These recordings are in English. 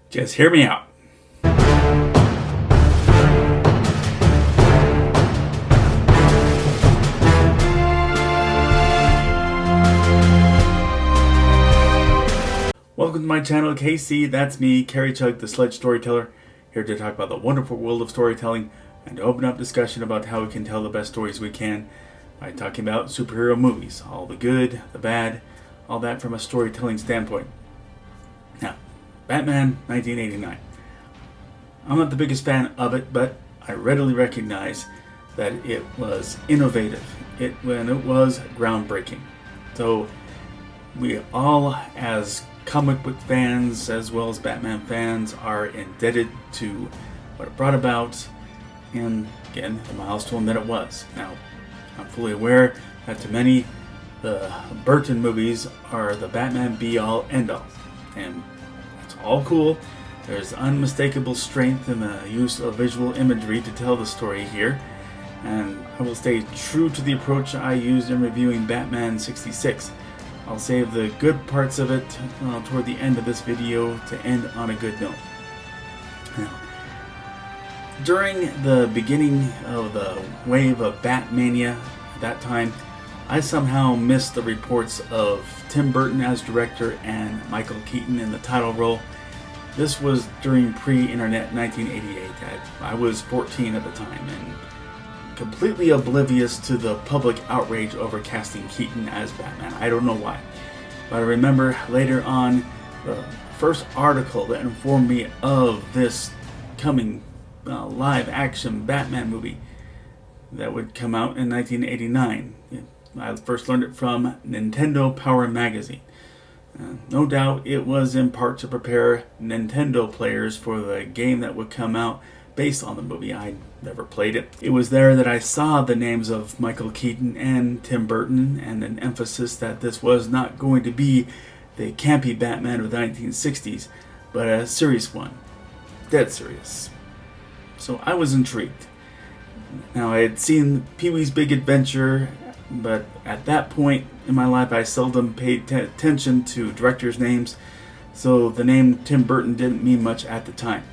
Just hear me out. Welcome to my channel, KC. That's me, Carrie Chug, the Sledge Storyteller, here to talk about the wonderful world of storytelling and to open up discussion about how we can tell the best stories we can by talking about superhero movies. All the good, the bad, all that from a storytelling standpoint. Now, Batman 1989. I'm not the biggest fan of it, but I readily recognize that it was innovative. It was groundbreaking. So we all, as comic book fans as well as Batman fans, are indebted to what it brought about and, again, the milestone that it was. Now, I'm fully aware that to many, the Burton movies are the Batman be-all, end-all. And that's all cool. There's unmistakable strength in the use of visual imagery to tell the story here. And I will stay true to the approach I used in reviewing Batman 66. I'll save the good parts of it toward the end of this video to end on a good note. Now, during the beginning of the wave of Batmania at that time, I somehow missed the reports of Tim Burton as director and Michael Keaton in the title role. This was during pre-internet 1988. I was 14 at the time and completely oblivious to the public outrage over casting Keaton as Batman. I don't know why. But I remember later on the first article that informed me of this coming live action Batman movie that would come out in 1989. I first learned it from Nintendo Power Magazine. No doubt it was in part to prepare Nintendo players for the game that would come out based on the movie. I never played it. It was there that I saw the names of Michael Keaton and Tim Burton, and an emphasis that this was not going to be the campy Batman of the 1960s, but a serious one. Dead serious. So I was intrigued. Now, I had seen Pee-wee's Big Adventure, but at that point in my life I seldom paid attention to directors' names, so the name Tim Burton didn't mean much at the time.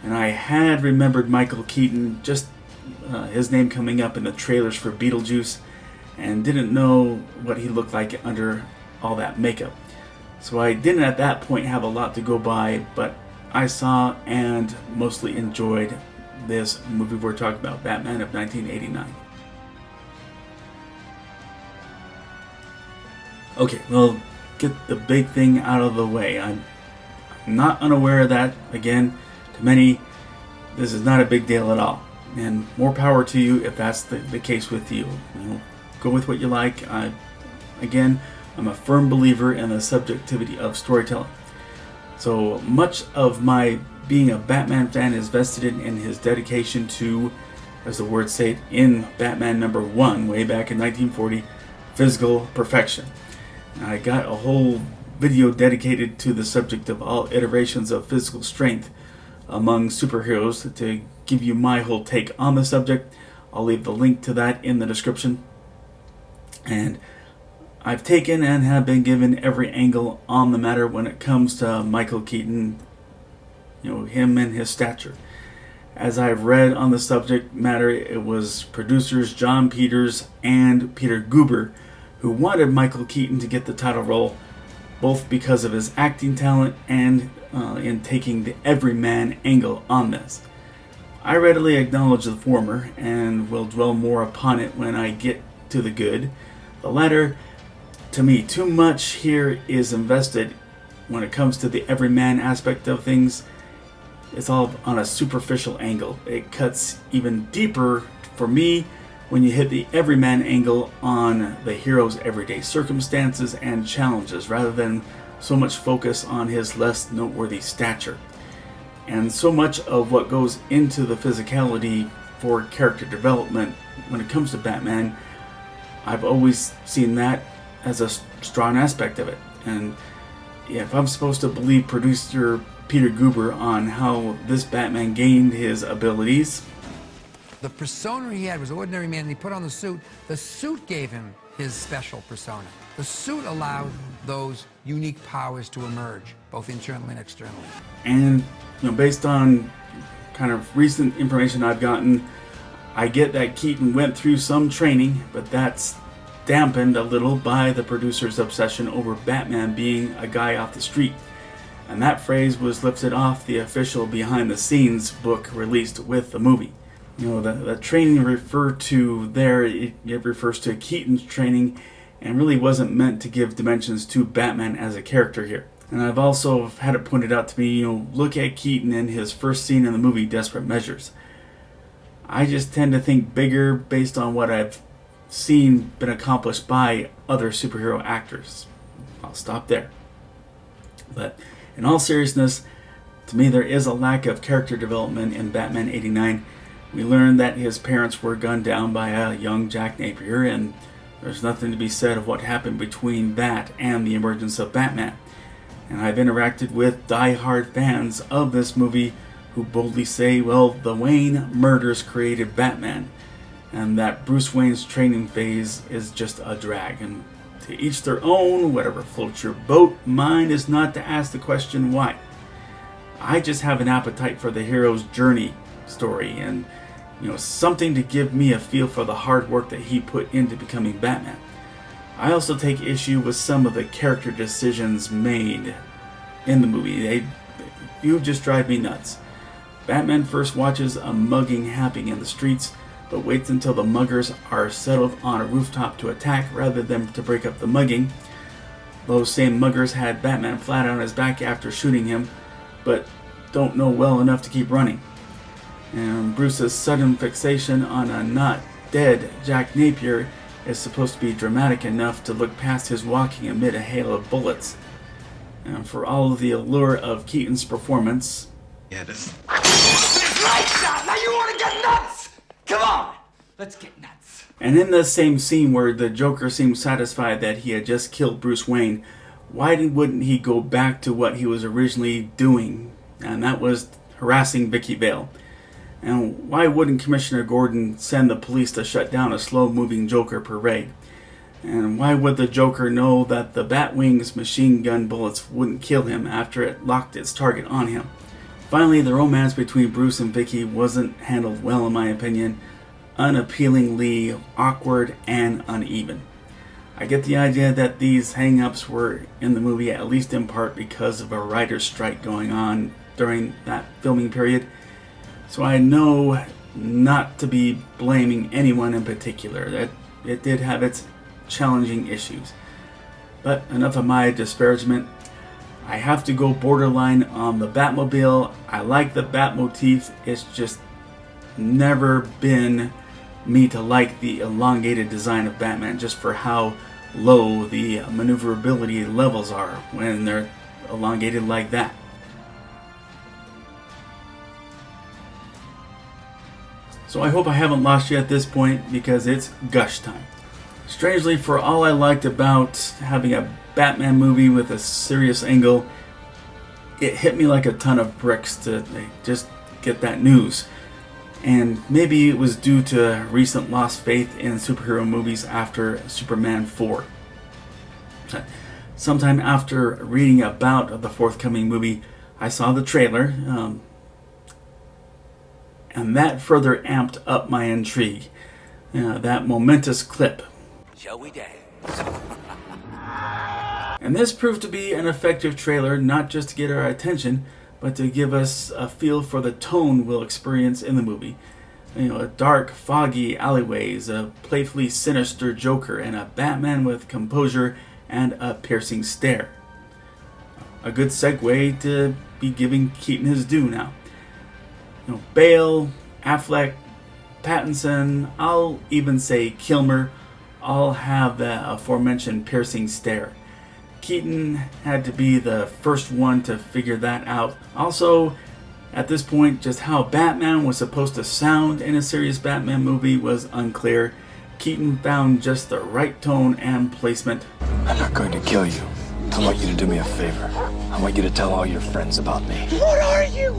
And I had remembered Michael Keaton, just his name coming up in the trailers for Beetlejuice, and didn't know what he looked like under all that makeup. So I didn't at that point have a lot to go by, but I saw and mostly enjoyed this movie we're talking about, Batman of 1989. Okay, well, get the big thing out of the way. I'm not unaware of that. Again, to many, this is not a big deal at all. And more power to you if that's the case with you. Go with what you like. Again, I'm a firm believer in the subjectivity of storytelling. So much of my being a Batman fan is vested in his dedication to, as the words say in Batman #1, way back in 1940, physical perfection. I got a whole video dedicated to the subject of all iterations of physical strength among superheroes to give you my whole take on the subject. I'll leave the link to that in the description. And I've taken and have been given every angle on the matter when it comes to Michael Keaton, him and his stature. As I've read on the subject matter, it was producers John Peters and Peter Guber who wanted Michael Keaton to get the title role, both because of his acting talent and in taking the everyman angle on this. I readily acknowledge the former and will dwell more upon it when I get to the good. The latter, to me, too much here is invested when it comes to the everyman aspect of things. It's all on a superficial angle. It cuts even deeper for me when you hit the everyman angle on the hero's everyday circumstances and challenges, rather than so much focus on his less noteworthy stature. And so much of what goes into the physicality for character development when it comes to Batman, I've always seen that as a strong aspect of it. And if I'm supposed to believe producer Peter Guber on how this Batman gained his abilities, the persona he had was an ordinary man, and he put on the suit. The suit gave him his special persona. The suit allowed those unique powers to emerge, both internally and externally. And, based on kind of recent information I've gotten, I get that Keaton went through some training, but that's dampened a little by the producer's obsession over Batman being a guy off the street. And that phrase was lifted off the official behind-the-scenes book released with the movie. The training referred to there, it refers to Keaton's training and really wasn't meant to give dimensions to Batman as a character here. And I've also had it pointed out to me, look at Keaton in his first scene in the movie Desperate Measures. I just tend to think bigger based on what I've seen been accomplished by other superhero actors. I'll stop there. But in all seriousness, to me there is a lack of character development in Batman 89. We learn that his parents were gunned down by a young Jack Napier, and there's nothing to be said of what happened between that and the emergence of Batman. And I've interacted with die-hard fans of this movie who boldly say, well, the Wayne murders created Batman, and that Bruce Wayne's training phase is just a drag. And to each their own, whatever floats your boat. Mine is not to ask the question why. I just have an appetite for the hero's journey story, and something to give me a feel for the hard work that he put into becoming Batman. I also take issue with some of the character decisions made in the movie. You just drive me nuts. Batman first watches a mugging happening in the streets, but waits until the muggers are settled on a rooftop to attack rather than to break up the mugging. Those same muggers had Batman flat on his back after shooting him, but don't know well enough to keep running. And Bruce's sudden fixation on a not dead Jack Napier is supposed to be dramatic enough to look past his walking amid a hail of bullets. And for all of the allure of Keaton's performance... Yeah, this light shot! Now you want to get nuts! Come on! Let's get nuts. And in the same scene where the Joker seemed satisfied that he had just killed Bruce Wayne, why wouldn't he go back to what he was originally doing? And that was harassing Vicky Vale. And why wouldn't Commissioner Gordon send the police to shut down a slow-moving Joker parade? And why would the Joker know that the Batwing's machine gun bullets wouldn't kill him after it locked its target on him? Finally, the romance between Bruce and Vicky wasn't handled well in my opinion. Unappealingly awkward and uneven. I get the idea that these hang-ups were in the movie at least in part because of a writer's strike going on during that filming period. So I know not to be blaming anyone in particular, that it did have its challenging issues. But enough of my disparagement. I have to go borderline on the Batmobile. I like the Bat motif. It's just never been me to like the elongated design of Batman just for how low the maneuverability levels are when they're elongated like that. So I hope I haven't lost you at this point because it's gush time. Strangely, for all I liked about having a Batman movie with a serious angle, it hit me like a ton of bricks to just get that news. And maybe it was due to recent lost faith in superhero movies after Superman 4. Sometime after reading about the forthcoming movie, I saw the trailer, and that further amped up my intrigue. That momentous clip. Shall we dance? And this proved to be an effective trailer, not just to get our attention, but to give us a feel for the tone we'll experience in the movie. Dark, foggy alleyways, a playfully sinister Joker, and a Batman with composure and a piercing stare. A good segue to be giving Keaton his due now. Bale, Affleck, Pattinson, I'll even say Kilmer, all have the aforementioned piercing stare. Keaton had to be the first one to figure that out. Also, at this point, just how Batman was supposed to sound in a serious Batman movie was unclear. Keaton found just the right tone and placement. I'm not going to kill you. I want you to do me a favor. I want you to tell all your friends about me. What are you?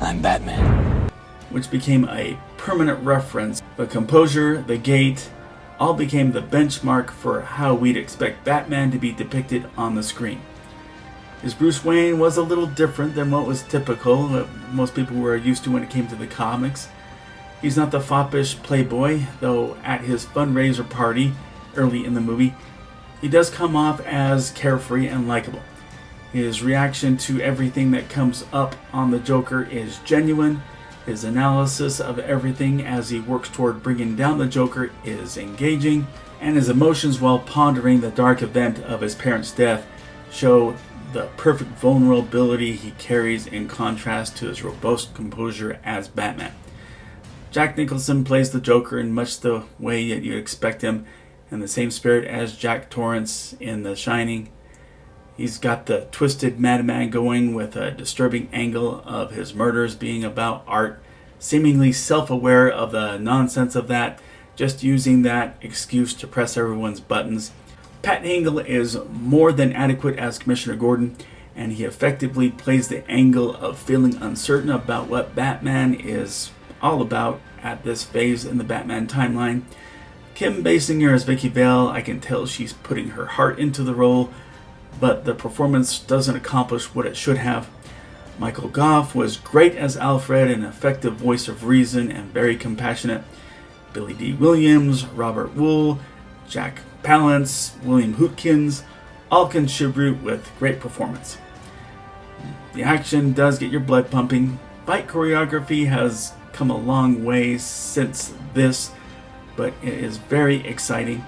I'm Batman. Which became a permanent reference. The composure, the gait, all became the benchmark for how we'd expect Batman to be depicted on the screen. His Bruce Wayne was a little different than what was typical, most people were used to when it came to the comics. He's not the foppish playboy, though at his fundraiser party early in the movie, he does come off as carefree and likable. His reaction to everything that comes up on the Joker is genuine. His analysis of everything as he works toward bringing down the Joker is engaging, and his emotions while pondering the dark event of his parents' death show the perfect vulnerability he carries in contrast to his robust composure as Batman. Jack Nicholson plays the Joker in much the way that you'd expect him, in the same spirit as Jack Torrance in The Shining. He's got the twisted madman going with a disturbing angle of his murders being about art, seemingly self-aware of the nonsense of that, just using that excuse to press everyone's buttons. Pat Hingle is more than adequate as Commissioner Gordon, and he effectively plays the angle of feeling uncertain about what Batman is all about at this phase in the Batman timeline. Kim Basinger as Vicky Vale, I can tell she's putting her heart into the role, but the performance doesn't accomplish what it should have. Michael Goff was great as Alfred, an effective voice of reason and very compassionate. Billy D. Williams, Robert Wool, Jack Palance, William Hootkins all contribute with great performance. The action does get your blood pumping. Fight choreography has come a long way since this, but it is very exciting.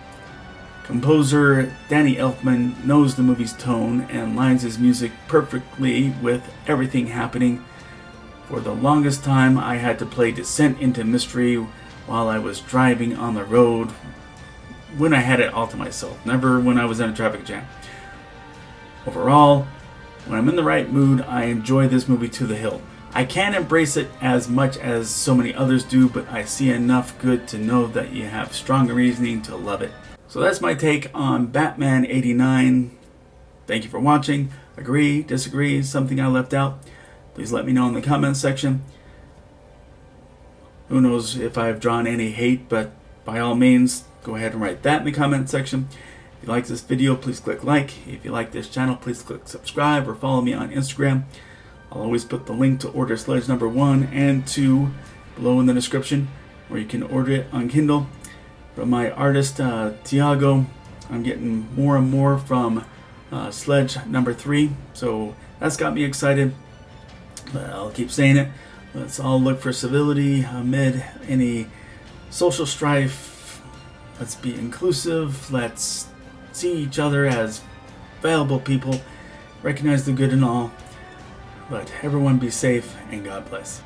Composer Danny Elfman knows the movie's tone and lines his music perfectly with everything happening. For the longest time, I had to play Descent into Mystery while I was driving on the road when I had it all to myself, never when I was in a traffic jam. Overall, when I'm in the right mood, I enjoy this movie to the hilt. I can't embrace it as much as so many others do, but I see enough good to know that you have strong reasoning to love it. So that's my take on Batman 89. Thank you for watching. Agree, disagree, something I left out? Please let me know in the comments section. Who knows if I've drawn any hate, but by all means, go ahead and write that in the comment section. If you like this video, please click like. If you like this channel, please click subscribe or follow me on Instagram. I'll always put the link to order Sledge number 1 and 2 below in the description, where you can order it on Kindle. From my artist, Tiago, I'm getting more and more from Sledge number 3, so that's got me excited. But I'll keep saying it. Let's all look for civility amid any social strife. Let's be inclusive. Let's see each other as valuable people. Recognize the good in all. But everyone be safe and God bless.